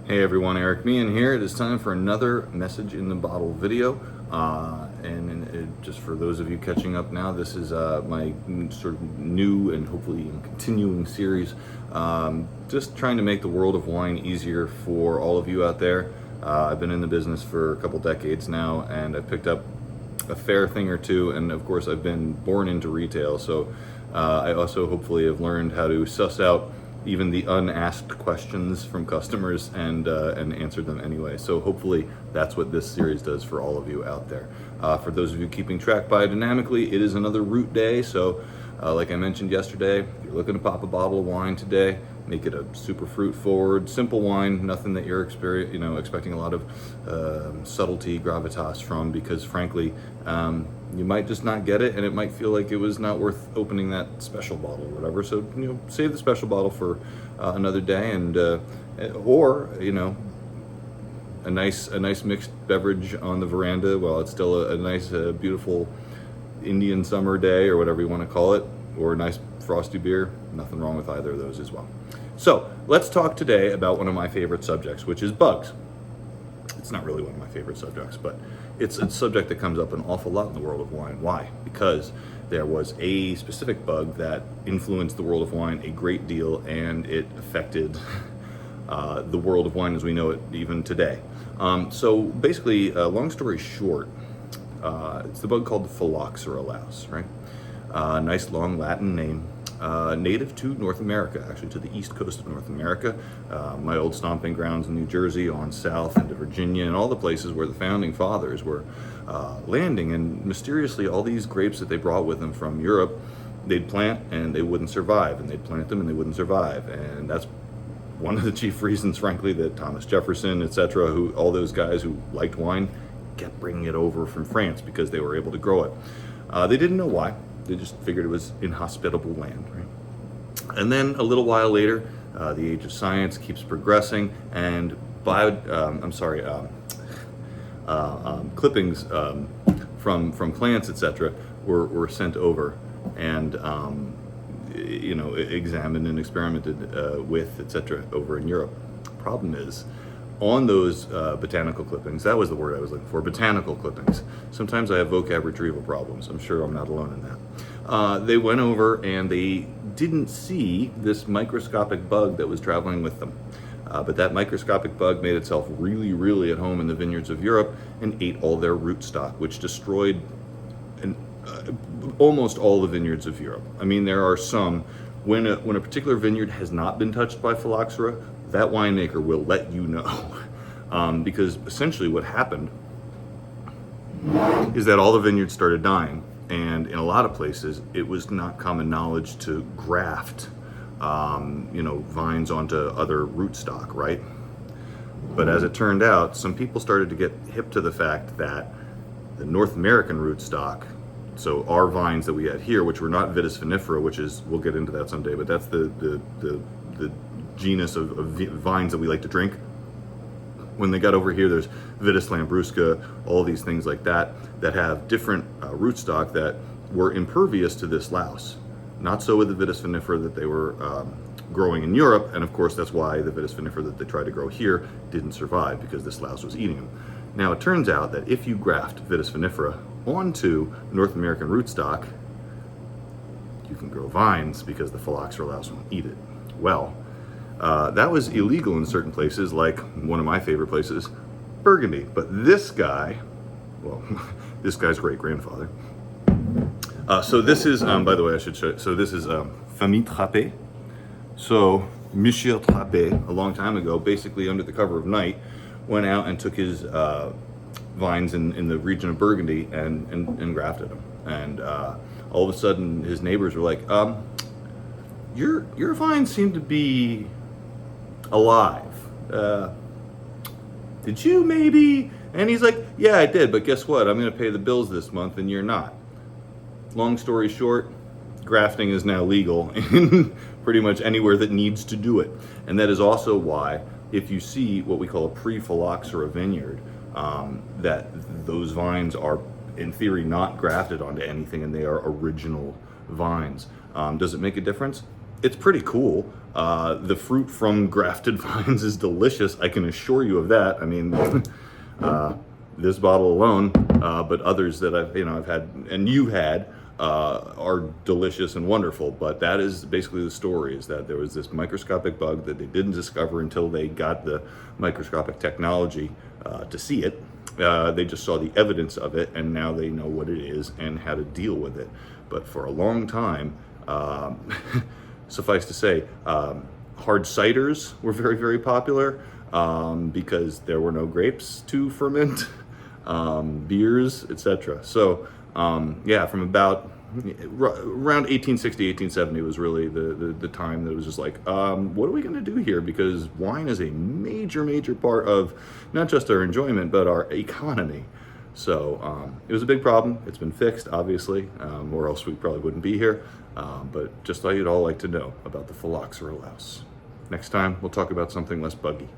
Hey everyone, Eric Meehan here. It is time for another message in the bottle video. Just for those of you catching up now, this is my sort of new and hopefully continuing series. Just trying to make the world of wine easier for all of you out there. I've been in the business for a couple decades now, and I've picked up a fair thing or two, and of course I've been born into retail, so I also hopefully have learned how to suss out even the unasked questions from customers and answer them anyway. So hopefully that's what this series does for all of you out there. For those of you keeping track biodynamically, it is another root day. So like I mentioned yesterday, if you're looking to pop a bottle of wine today, make it a super fruit forward, simple wine, nothing that you're expecting a lot of subtlety, gravitas from, because frankly, you might just not get it, and it might feel like it was not worth opening that special bottle or whatever. So save the special bottle for another day, and or a nice mixed beverage on the veranda while it's still a nice beautiful Indian summer day, or whatever you want to call it, or a nice frosty beer. Nothing wrong with either of those as well. So let's talk today about one of my favorite subjects, which is bugs. It's not really one of my favorite subjects, but it's a subject that comes up an awful lot in the world of wine. Why? Because there was a specific bug that influenced the world of wine a great deal, and it affected the world of wine as we know it even today. So basically, long story short, it's the bug called the Phylloxera louse, right? Nice long Latin name. Native to North America, actually to the east coast of North America. My old stomping grounds in New Jersey, on south into Virginia, and all the places where the founding fathers were landing. And mysteriously, all these grapes that they brought with them from Europe, they'd plant and they wouldn't survive, and they'd plant them and they wouldn't survive. And that's one of the chief reasons, frankly, that Thomas Jefferson, etc., all those guys who liked wine, kept bringing it over from France, because they were able to grow it. They didn't know why. They just figured it was inhospitable land, right? And then a little while later, the age of science keeps progressing, and clippings from plants, etc., were sent over and examined and experimented with, etc., over in Europe. Problem is, on those botanical clippings, that was the word I was looking for, botanical clippings. Sometimes I have vocab retrieval problems. I'm sure I'm not alone in that. They went over and they didn't see this microscopic bug that was traveling with them. But that microscopic bug made itself really, really at home in the vineyards of Europe and ate all their rootstock, which destroyed almost all the vineyards of Europe. I mean, there are some, when a particular vineyard has not been touched by Phylloxera, that winemaker will let you know. Because essentially what happened is that all the vineyards started dying, and in a lot of places it was not common knowledge to graft vines onto other rootstock, right? But as it turned out, some people started to get hip to the fact that the North American rootstock, so our vines that we had here, which were not Vitis vinifera, which is, we'll get into that someday, but that's the genus of vines that we like to drink. When they got over here, there's Vitis lambrusca, all these things like that have different rootstock that were impervious to this louse. Not so with the Vitis vinifera that they were growing in Europe, and of course that's why the Vitis vinifera that they tried to grow here didn't survive, because this louse was eating them. Now it turns out that if you graft Vitis vinifera onto North American rootstock, you can grow vines, because the Phylloxera louse won't eat it. Well, that was illegal in certain places, like one of my favorite places, Burgundy. But this guy, well, this guy's great-grandfather. So this is, by the way, I should show you. So this is Famille Trappé. So Monsieur Trappé, a long time ago, basically under the cover of night, went out and took his vines in the region of Burgundy and grafted them. And all of a sudden, his neighbors were like, your vines seem to be alive. Did you maybe? And he's like, yeah, I did, but guess what? I'm going to pay the bills this month and you're not. Long story short, grafting is now legal in pretty much anywhere that needs to do it. And that is also why, if you see what we call a pre-Phylloxera vineyard, that those vines are in theory not grafted onto anything, and they are original vines. Does it make a difference? it's pretty cool. The fruit from grafted vines is delicious. I can assure you of that. I mean, this bottle alone, but others that I've had and you've had are delicious and wonderful. But that is basically the story: is that there was this microscopic bug that they didn't discover until they got the microscopic technology to see it. They just saw the evidence of it, and now they know what it is and how to deal with it. But for a long time, suffice to say, hard ciders were very, very popular because there were no grapes to ferment, beers, etc. So, yeah, from about around 1860, 1870 was really the time that it was just like, what are we going to do here? Because wine is a major, major part of not just our enjoyment, but our economy. So it was a big problem. It's been fixed, obviously, or else we probably wouldn't be here. But just thought you'd all like to know about the Phylloxera louse. Next time, we'll talk about something less buggy.